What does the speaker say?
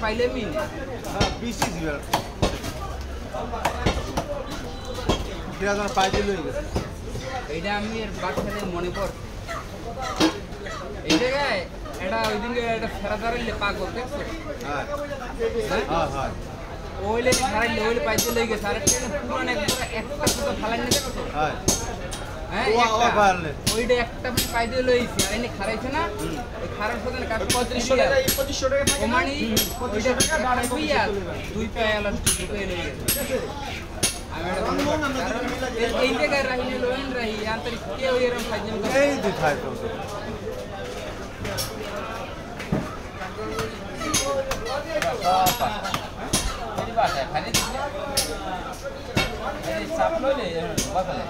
পাইলে মিন পিসি দিবে পাই দিল এইটা আমি এর বাচ্চাদের মনে পড়ছে এই জায়গায় এটা ওই দিনকে একটা ফেরাদারে পাগল দেখছো হ্যাঁ হ্যাঁ হ্যাঁ ওইলে ছাড়াইলে ওইলে পাইতে লই গেছে আর পুরান একটা শুধু ফালাই নিয়ে দেখছো হ্যাঁ হ্যাঁ ওইটা একটা পাইতে লইছি আর এনে খারাইছে না ওই খারার সাথে কাজ 2500 টাকা 2500 টাকা থাকে মানে 2500 টাকা বাড়াই কইয়া দুই পায় আলাদা ঢুকে লই গেছে এই জায়গায় রাহিনে লোন রাহি আন্তরিক কেউ এরকম ফাইজম করে এই দুই খায় তো বাসায় খালি দিলে এই চাপ লইলে বাসায়